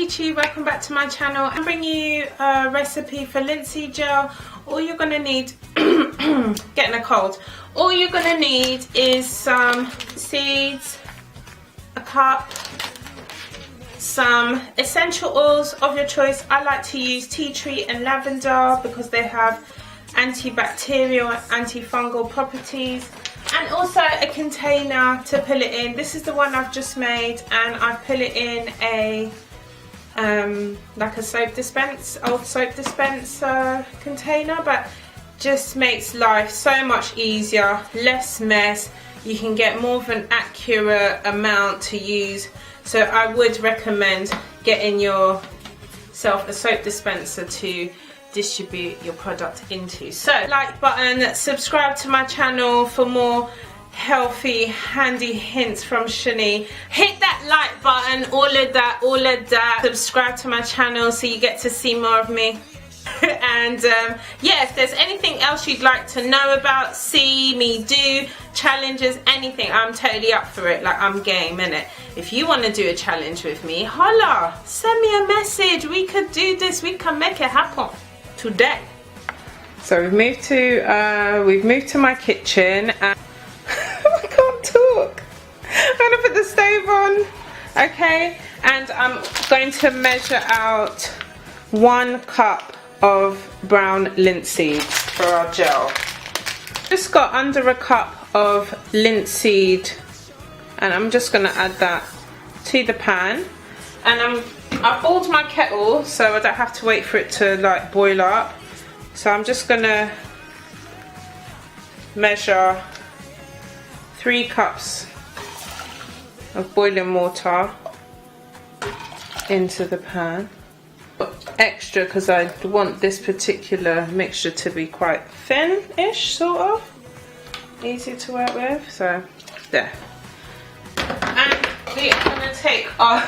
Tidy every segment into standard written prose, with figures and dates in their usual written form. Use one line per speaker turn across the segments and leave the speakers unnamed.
YouTube, welcome back to my channel. I'm bringing you a recipe for linseed gel. All you're gonna need, getting a cold, all you're gonna need is some seeds, a cup, some essential oils of your choice. I like to use tea tree and lavender because they have antibacterial and antifungal properties, and also a container to put it in. This is the one I've just made, and I've put it in a like a soap dispense, old soap dispenser container, but just makes life so much easier, less mess. You can get more of an accurate amount to use, so I would recommend getting yourself a soap dispenser to distribute your product into. So like button, subscribe to my channel for more healthy handy hints from Shoonnee. Hit that like button, all of that. Subscribe to my channel so you get to see more of me. And yeah, if there's anything else you'd like to know about, see me do, challenges, anything, I'm totally up for it. Like, I'm game, innit? If you want to do a challenge with me, holla, send me a message. We could do this, we can make it happen today. So we've moved to my kitchen, and I can't talk. I'm gonna put the stove on, okay, and I'm going to measure out 1 cup of brown linseed for our gel. Just got under a cup of linseed, and I'm just gonna add that to the pan. And I've boiled my kettle so I don't have to wait for it to like boil up. So I'm just gonna measure 3 cups of boiling water into the pan. Extra because I want this particular mixture to be quite thin-ish, sort of. Easy to work with, so there. And we are gonna take our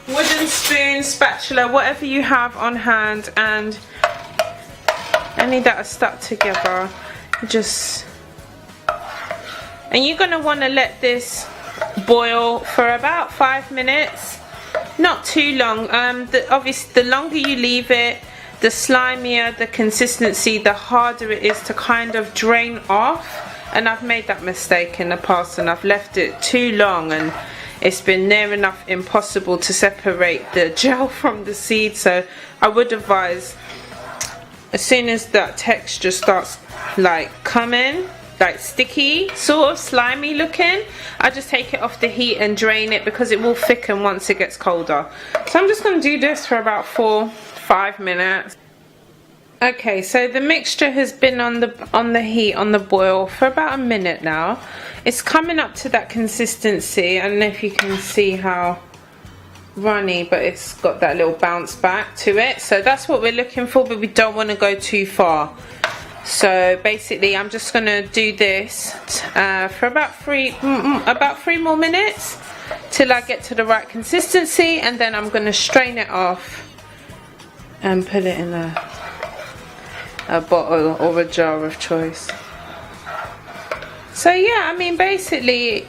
wooden spoon, spatula, whatever you have on hand, and any that are stuck together, and you're gonna want to let this boil for about 5 minutes, not too long. Obviously the longer you leave it, the slimier the consistency, the harder it is to kind of drain off. And I've made that mistake in the past, and I've left it too long, and it's been near enough impossible to separate the gel from the seed. So I would advise, as soon as that texture starts like coming, like sticky, sort of slimy looking, I just take it off the heat and drain it, because it will thicken once it gets colder. So I'm just going to do this for about 4-5 minutes. Okay, so the mixture has been on the heat, on the boil, for about a minute now. It's coming up to that consistency. I don't know if you can see how runny, but it's got that little bounce back to it. So that's what we're looking for, but we don't want to go too far. So basically I'm just going to do this for about 3 more minutes till I get to the right consistency, and then I'm going to strain it off and put it in a bottle or a jar of choice. So yeah, I mean, basically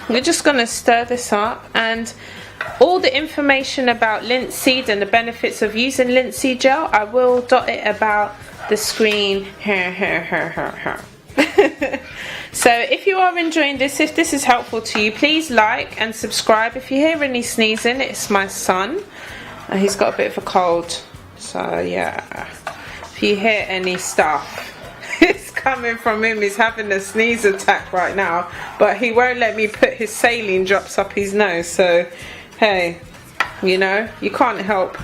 we're just going to stir this up, and all the information about linseed and the benefits of using linseed gel, I will dot it about the screen here. So if you are enjoying this, if this is helpful to you, please like and subscribe. If you hear any sneezing, it's my son. He's got a bit of a cold, so yeah, if you hear any stuff, it's coming from him. He's having a sneeze attack right now, but he won't let me put his saline drops up his nose, so hey, you know, you can't help.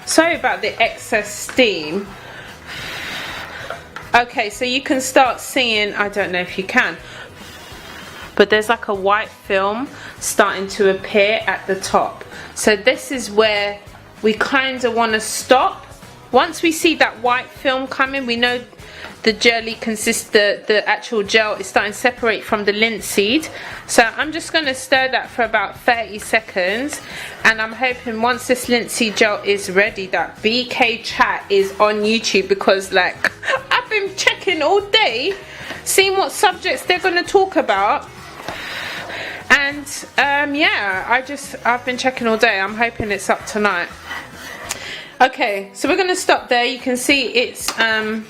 Sorry about the excess steam. Okay, so you can start seeing, I don't know if you can, but there's like a white film starting to appear at the top. So this is where we kind of want to stop. Once we see that white film coming, we know the jelly the actual gel is starting to separate from the linseed. So I'm just going to stir that for about 30 seconds, and I'm hoping once this linseed gel is ready that BK chat is on YouTube, because like I've been checking all day seeing what subjects they're going to talk about, and And yeah, I've been checking all day. I'm hoping it's up tonight. Okay, so we're gonna stop there. You can see it's still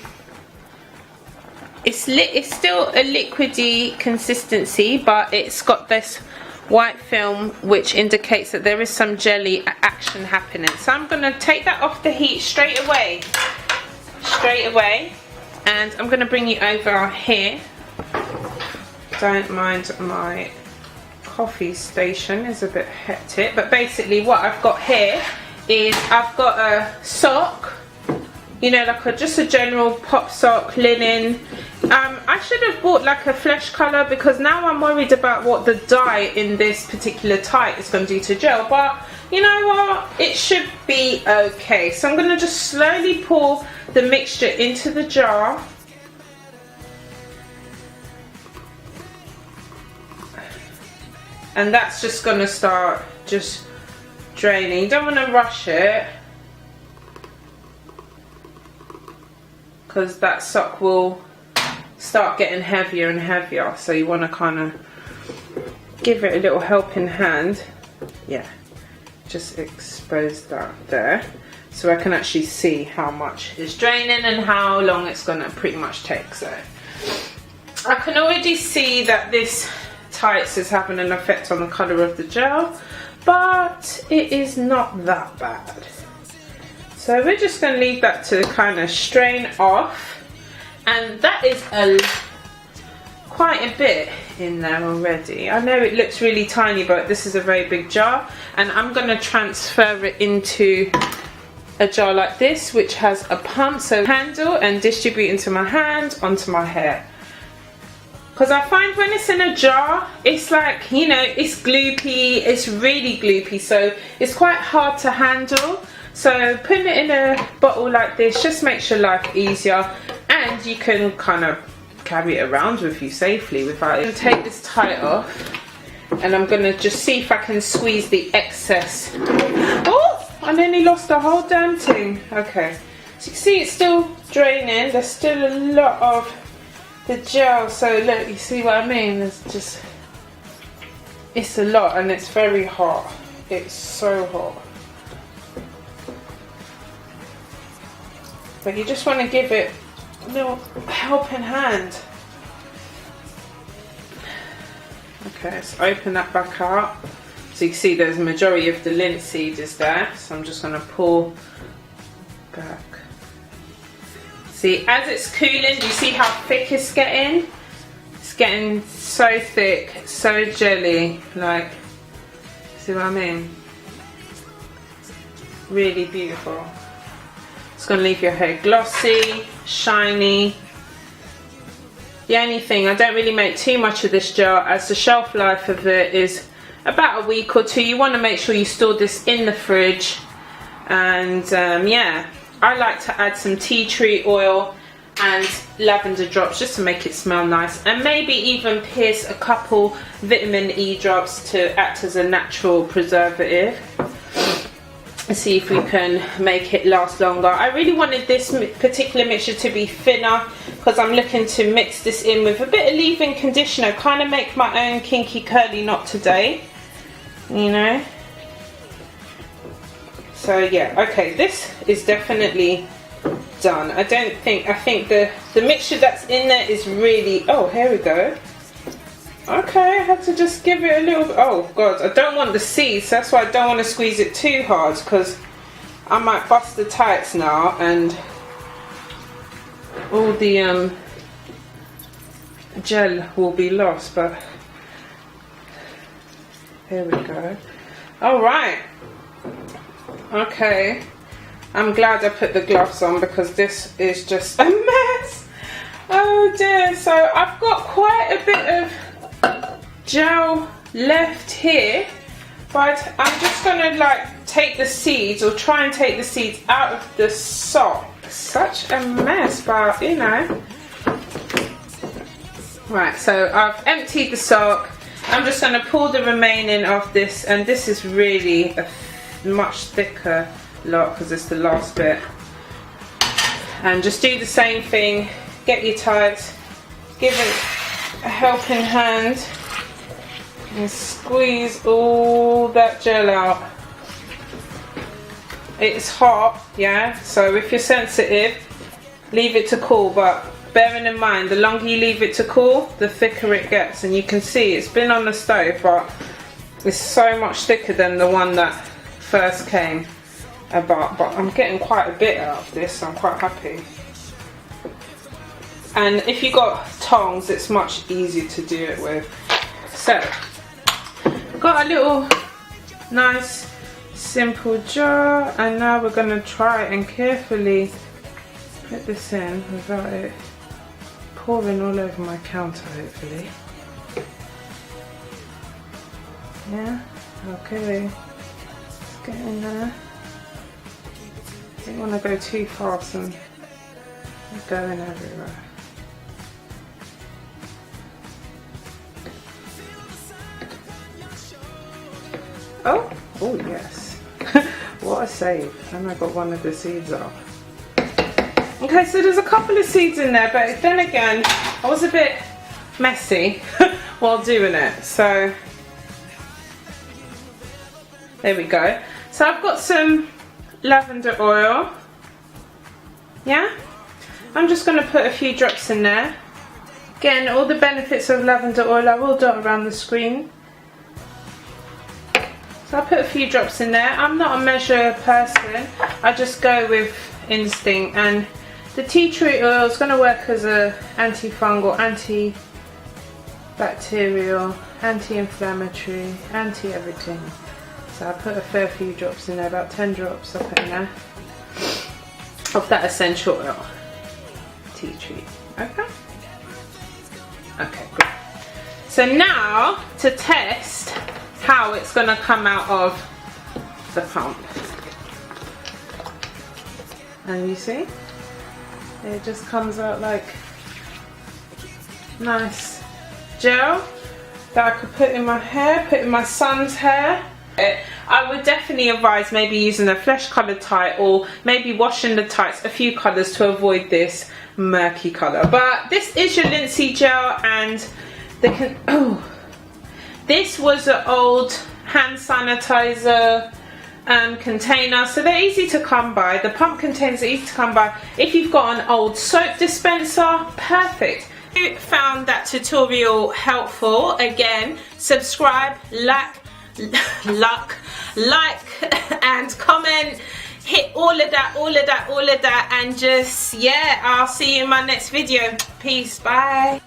a liquidy consistency, but it's got this white film which indicates that there is some jelly action happening. So I'm gonna take that off the heat straight away, and I'm gonna bring you over here. Don't mind my coffee station is a bit hectic, but basically what I've got here is I've got a sock, you know, like just a general pop sock, linen. I should have bought like a flesh colour, because now I'm worried about what the dye in this particular tight is going to do to gel, but you know what, it should be okay. So I'm going to just slowly pour the mixture into the jar. And that's just going to start just draining. You don't want to rush it, because that sock will start getting heavier and heavier, so you want to kind of give it a little helping hand. Yeah, just expose that there so I can actually see how much is draining and how long it's going to pretty much take. So I can already see that this tights is having an effect on the colour of the gel, but it is not that bad. So we're just going to leave that to kind of strain off, and that is quite a bit in there already. I know it looks really tiny, but this is a very big jar, and I'm going to transfer it into a jar like this which has a pump, so handle and distribute into my hand, onto my hair. Because I find when it's in a jar, it's like, you know, it's gloopy, it's really gloopy, so it's quite hard to handle. So putting it in a bottle like this just makes your life easier, and you can kind of carry it around with you safely without it. I'm going to take this tight off, and I'm going to just see if I can squeeze the excess. Oh, I nearly lost the whole damn thing. Okay, so you can see it's still draining. There's still a lot of the gel, so look, you see what I mean? There's just, it's a lot, and it's very hot. It's so hot. But you just want to give it a little helping hand. Okay, let's open that back up. So you can see there's a majority of the linseed is there. So I'm just going to pour back. See, as it's cooling, do you see how thick it's getting? It's getting so thick, so jelly. Like, see what I mean? Really beautiful. It's going to leave your hair glossy, shiny. The only thing, I don't really make too much of this gel, as the shelf life of it is about a week or two. You want to make sure you store this in the fridge. And yeah, I like to add some tea tree oil and lavender drops just to make it smell nice, and maybe even pierce a couple vitamin E drops to act as a natural preservative. See if we can make it last longer. I really wanted this particular mixture to be thinner, because I'm looking to mix this in with a bit of leave-in conditioner, kind of make my own kinky curly knot today, you know. So yeah, okay, this is definitely done. I think the mixture that's in there is really, oh, here we go. Okay, I had to just give it a little, oh god, I don't want the seeds, that's why I don't want to squeeze it too hard, because I might bust the tights now and all the gel will be lost. But here we go. Alright, okay, I'm glad I put the gloves on, because this is just a mess. Oh dear. So I've got quite a bit of gel left here, but I'm just gonna like take the seeds, or try and take the seeds out of the sock. Such a mess, but you know. Right, so I've emptied the sock. I'm just gonna pour the remaining of this, and this is really a much thicker lot because it's the last bit. And just do the same thing. Get your tights, give it a helping hand. and squeeze all that gel out. It's hot, yeah, so if you're sensitive, leave it to cool, but bearing in mind, the longer you leave it to cool, the thicker it gets. And you can see it's been on the stove, but it's so much thicker than the one that first came about. But I'm getting quite a bit out of this, so I'm quite happy. And if you got tongs, it's much easier to do it with. So, got a little nice simple jar, and now we're going to try and carefully put this in without it pouring all over my counter, hopefully. Yeah, okay, let's get in there. Don't want to go too fast and going everywhere. Oh yes. What a save. And I got one of the seeds off. Okay, so there's a couple of seeds in there, but then again, I was a bit messy while doing it. So there we go. So I've got some lavender oil. Yeah? I'm just going to put a few drops in there. Again, all the benefits of lavender oil I will dot around the screen. So I'll put a few drops in there. I'm not a measure person. I just go with instinct. And the tea tree oil is going to work as a antifungal, antibacterial, anti-inflammatory, anti-everything. So I put a fair few drops in there, about 10 drops I put in there of that essential oil. Tea tree. Okay? Okay, good. So now to test how it's going to come out of the pump. And you see? It just comes out like nice gel that I could put in my hair, put in my son's hair. I would definitely advise maybe using a flesh coloured tie, or maybe washing the tights a few colours to avoid this murky colour. But this is your Linseed gel, and this was an old hand sanitizer container, so they're easy to come by. The pump containers are easy to come by. If you've got an old soap dispenser, perfect. If you found that tutorial helpful, again, subscribe, like and comment, hit all of that, and just, yeah, I'll see you in my next video. Peace, bye.